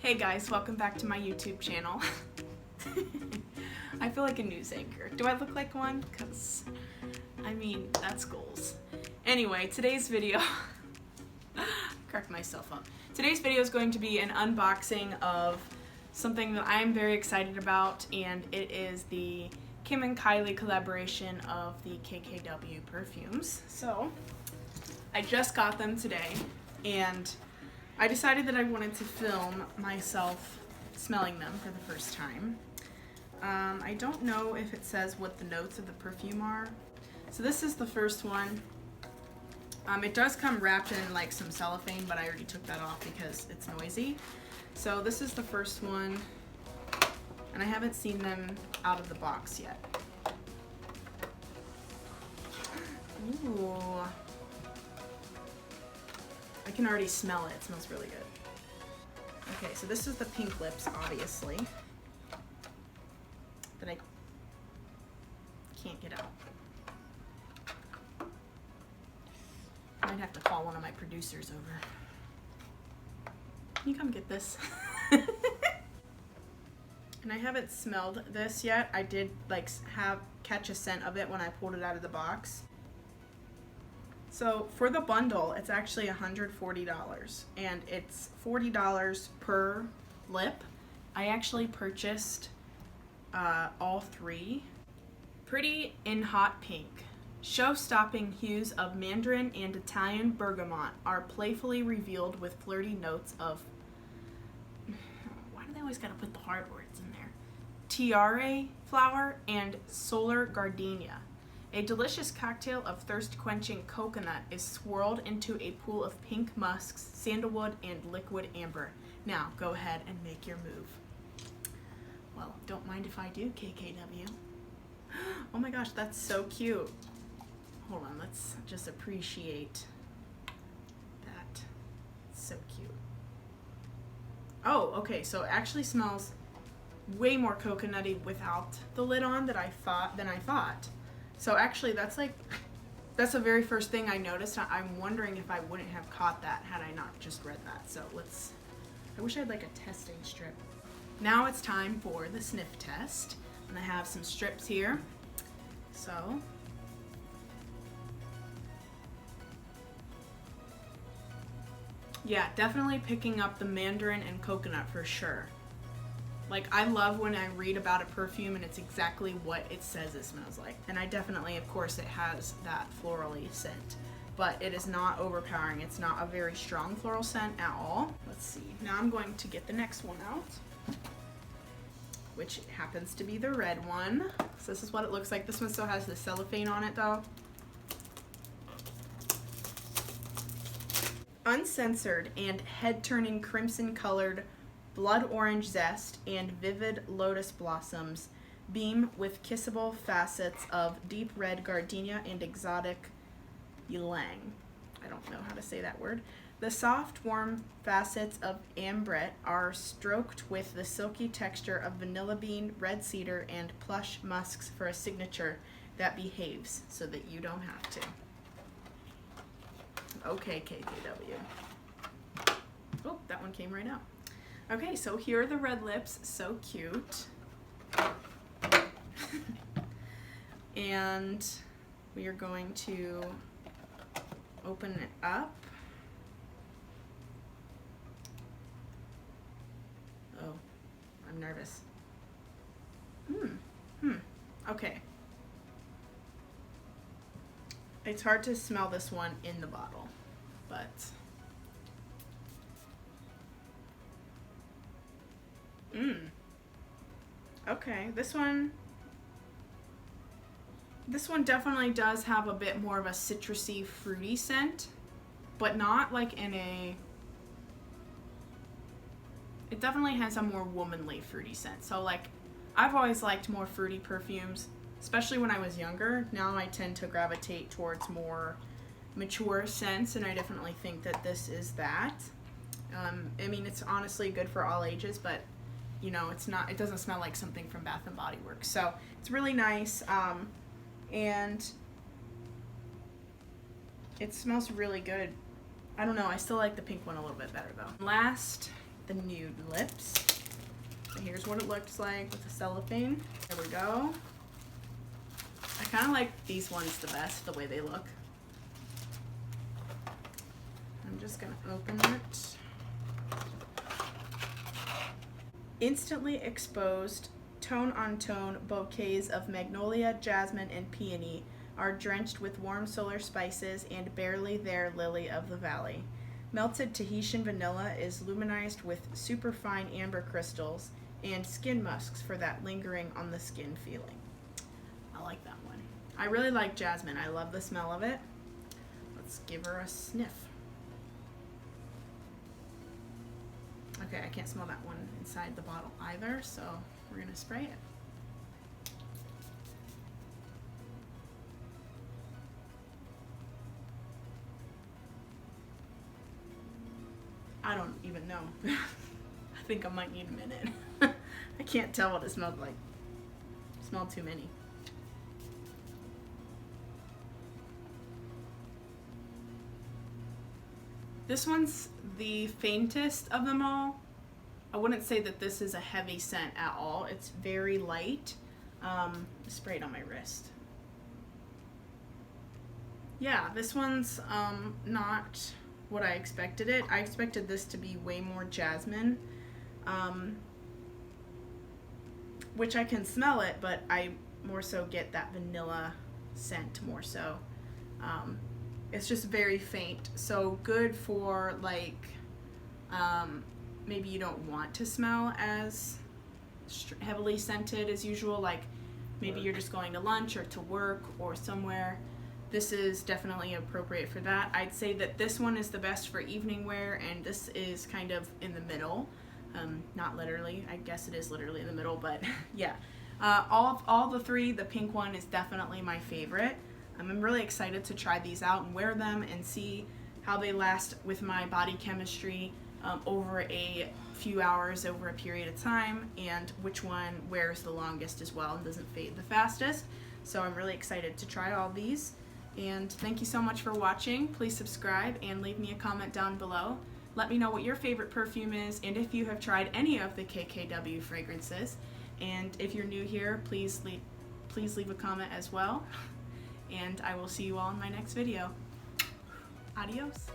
Hey guys, welcome back to my YouTube channel. I feel like a news anchor. Do I look like one? Because, I mean, that's goals. Anyway, today's video, crack myself up. Today's video is going to be an unboxing of something that I'm very excited about, and it is the Kim and Kylie collaboration of the KKW perfumes. So, I just got them today, and I decided that I wanted to film myself smelling them for the first time. I don't know if it says what the notes of the perfume are. So this is the first one. It does come wrapped in like some cellophane, but I already took that off because it's noisy. So this is the first one, and I haven't seen them out of the box yet. Ooh. I can already smell it. It smells really good. Okay, so this is the pink lips, obviously, that I can't get out. I might have to call one of my producers over. Can you come get this? And I haven't smelled this yet. I did like catch a scent of it when I pulled it out of the box. So for the bundle, it's actually $140, and it's $40 per lip. I actually purchased all three. Pretty in hot pink. Show-stopping hues of mandarin and Italian bergamot are playfully revealed with flirty notes of, why do they always gotta put the hard words in there? Tiare flower and solar gardenia. A delicious cocktail of thirst-quenching coconut is swirled into a pool of pink musks, sandalwood, and liquid amber. Now, go ahead and make your move. Well, don't mind if I do, KKW. Oh my gosh, that's so cute. Hold on, let's just appreciate that. It's so cute. Oh, okay, so it actually smells way more coconutty without the lid on than I thought. So actually, that's the very first thing I noticed. I'm wondering if I wouldn't have caught that had I not just read that. So I wish I had like a testing strip. Now it's time for the sniff test. And I have some strips here. So, yeah, definitely picking up the mandarin and coconut for sure. Like, I love when I read about a perfume and it's exactly what it says it smells like. And I definitely, of course, it has that florally scent. But it is not overpowering. It's not a very strong floral scent at all. Let's see. Now I'm going to get the next one out, which happens to be the red one. So this is what it looks like. This one still has the cellophane on it, though. Uncensored and head-turning crimson-colored blood orange zest and vivid lotus blossoms beam with kissable facets of deep red gardenia and exotic ylang. I don't know how to say that word. The soft, warm facets of ambrette are stroked with the silky texture of vanilla bean, red cedar, and plush musks for a signature that behaves so that you don't have to. Okay, KKW. Oh, that one came right out. Okay, so here are the red lips, so cute. And we are going to open it up. Oh, I'm nervous. Okay. It's hard to smell this one in the bottle, but okay, this one definitely does have a bit more of a citrusy, fruity scent, but not like in a, it definitely has a more womanly fruity scent. So like, I've always liked more fruity perfumes, especially when I was younger. Now I tend to gravitate towards more mature scents, and I definitely think that this is that. I mean, it's honestly good for all ages, but you know, it doesn't smell like something from Bath and Body Works. So it's really nice, and it smells really good. I don't know, I still like the pink one a little bit better though. Last the nude lips. So here's what it looks like with the cellophane. There we go. I kind of like these ones the best, the way they look. I'm just gonna open it. Instantly exposed tone-on-tone bouquets of magnolia, jasmine, and peony are drenched with warm solar spices and barely there lily of the valley. Melted Tahitian vanilla is luminized with superfine amber crystals and skin musks for that lingering on the skin feeling. I like that one. I really like jasmine. I love the smell of it. Let's give her a sniff. Okay, I can't smell that one inside the bottle either, so we're gonna spray it. I don't even know. I think I might need a minute. I can't tell what it smelled like. It smelled too many. This one's the faintest of them all. I wouldn't say that this is a heavy scent at all. It's very light. Spray it on my wrist. Yeah, this one's not what I expected it. I expected this to be way more jasmine, which I can smell it, but I more so get that vanilla scent more so. It's just very faint, so good for like maybe you don't want to smell as heavily scented as usual, like maybe you're just going to lunch or to work or somewhere. This is definitely appropriate for that. I'd say that this one is the best for evening wear, and this is kind of in the middle. Not literally, I guess it is literally in the middle, but yeah. All the three, the pink one is definitely my favorite. I'm really excited to try these out and wear them and see how they last with my body chemistry over a few hours, over a period of time, and which one wears the longest as well and doesn't fade the fastest. So I'm really excited to try all these. And thank you so much for watching. Please subscribe and leave me a comment down below. Let me know what your favorite perfume is and if you have tried any of the KKW fragrances. And if you're new here, please leave a comment as well. And I will see you all in my next video. Adios.